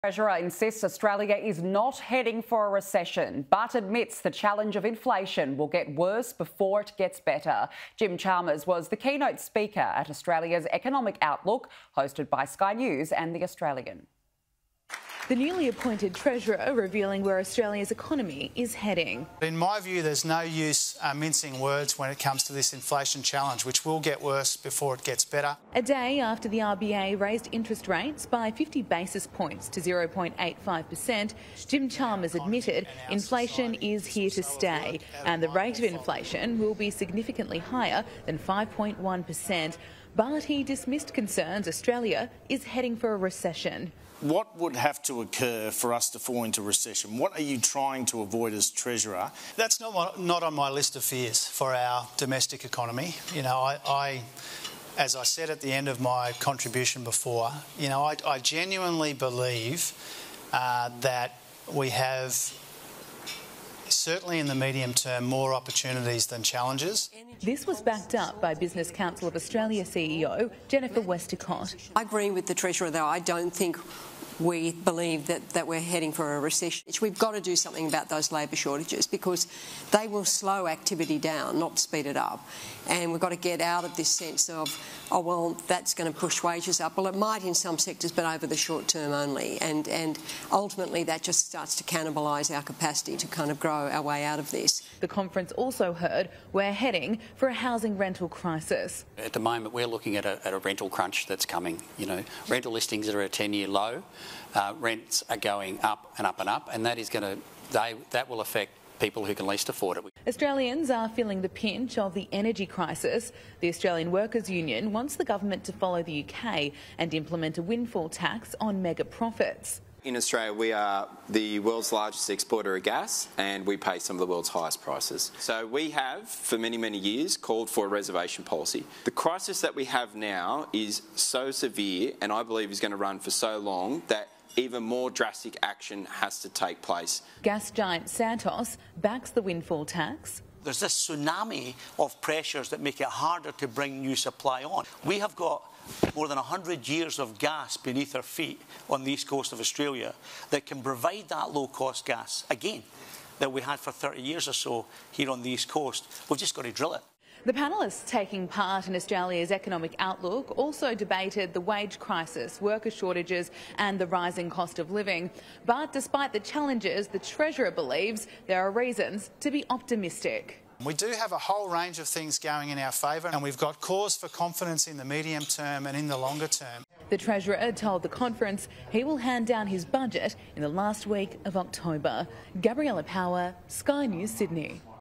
Treasurer insists Australia is not heading for a recession, but admits the challenge of inflation will get worse before it gets better. Jim Chalmers was the keynote speaker at Australia's Economic Outlook, hosted by Sky News and The Australian. The newly appointed Treasurer revealing where Australia's economy is heading. In my view, there's no use mincing words when it comes to this inflation challenge, which will get worse before it gets better. A day after the RBA raised interest rates by 50 basis points to 0.85%, Jim Chalmers admitted inflation is here to stay and the rate of inflation will be significantly higher than 5.1%. But he dismissed concerns Australia is heading for a recession. What would have to occur for us to fall into recession? What are you trying to avoid as Treasurer? That's not on my list of fears for our domestic economy. You know, as I said at the end of my contribution before, you know, I genuinely believe that we have, certainly in the medium term, more opportunities than challenges. This was backed up by Business Council of Australia CEO Jennifer Westacott. I agree with the Treasurer, though. I don't think we believe that we're heading for a recession. We've got to do something about those labour shortages because they will slow activity down, not speed it up. And we've got to get out of this sense of, oh, well, that's going to push wages up. Well, it might in some sectors, but over the short term only. And ultimately, that just starts to cannibalise our capacity to kind of grow our way out of this. The conference also heard we're heading for a housing rental crisis. At the moment, we're looking at a rental crunch that's coming. You know, rental listings are at a 10-year low. Rents are going up and up and up, and that will affect people who can least afford it. Australians are feeling the pinch of the energy crisis. The Australian Workers Union wants the government to follow the UK and implement a windfall tax on mega profits. In Australia, we are the world's largest exporter of gas and we pay some of the world's highest prices. So we have, for many, many years, called for a reservation policy. The crisis that we have now is so severe and I believe is going to run for so long that even more drastic action has to take place. Gas giant Santos backs the windfall tax. There's this tsunami of pressures that make it harder to bring new supply on. We have got more than 100 years of gas beneath our feet on the east coast of Australia that can provide that low-cost gas, again, that we had for 30 years or so here on the east coast. We've just got to drill it. The panellists taking part in Australia's Economic Outlook also debated the wage crisis, worker shortages and the rising cost of living. But despite the challenges, the Treasurer believes there are reasons to be optimistic. We do have a whole range of things going in our favour and we've got cause for confidence in the medium term and in the longer term. The Treasurer told the conference he will hand down his budget in the last week of October. Gabriella Power, Sky News, Sydney.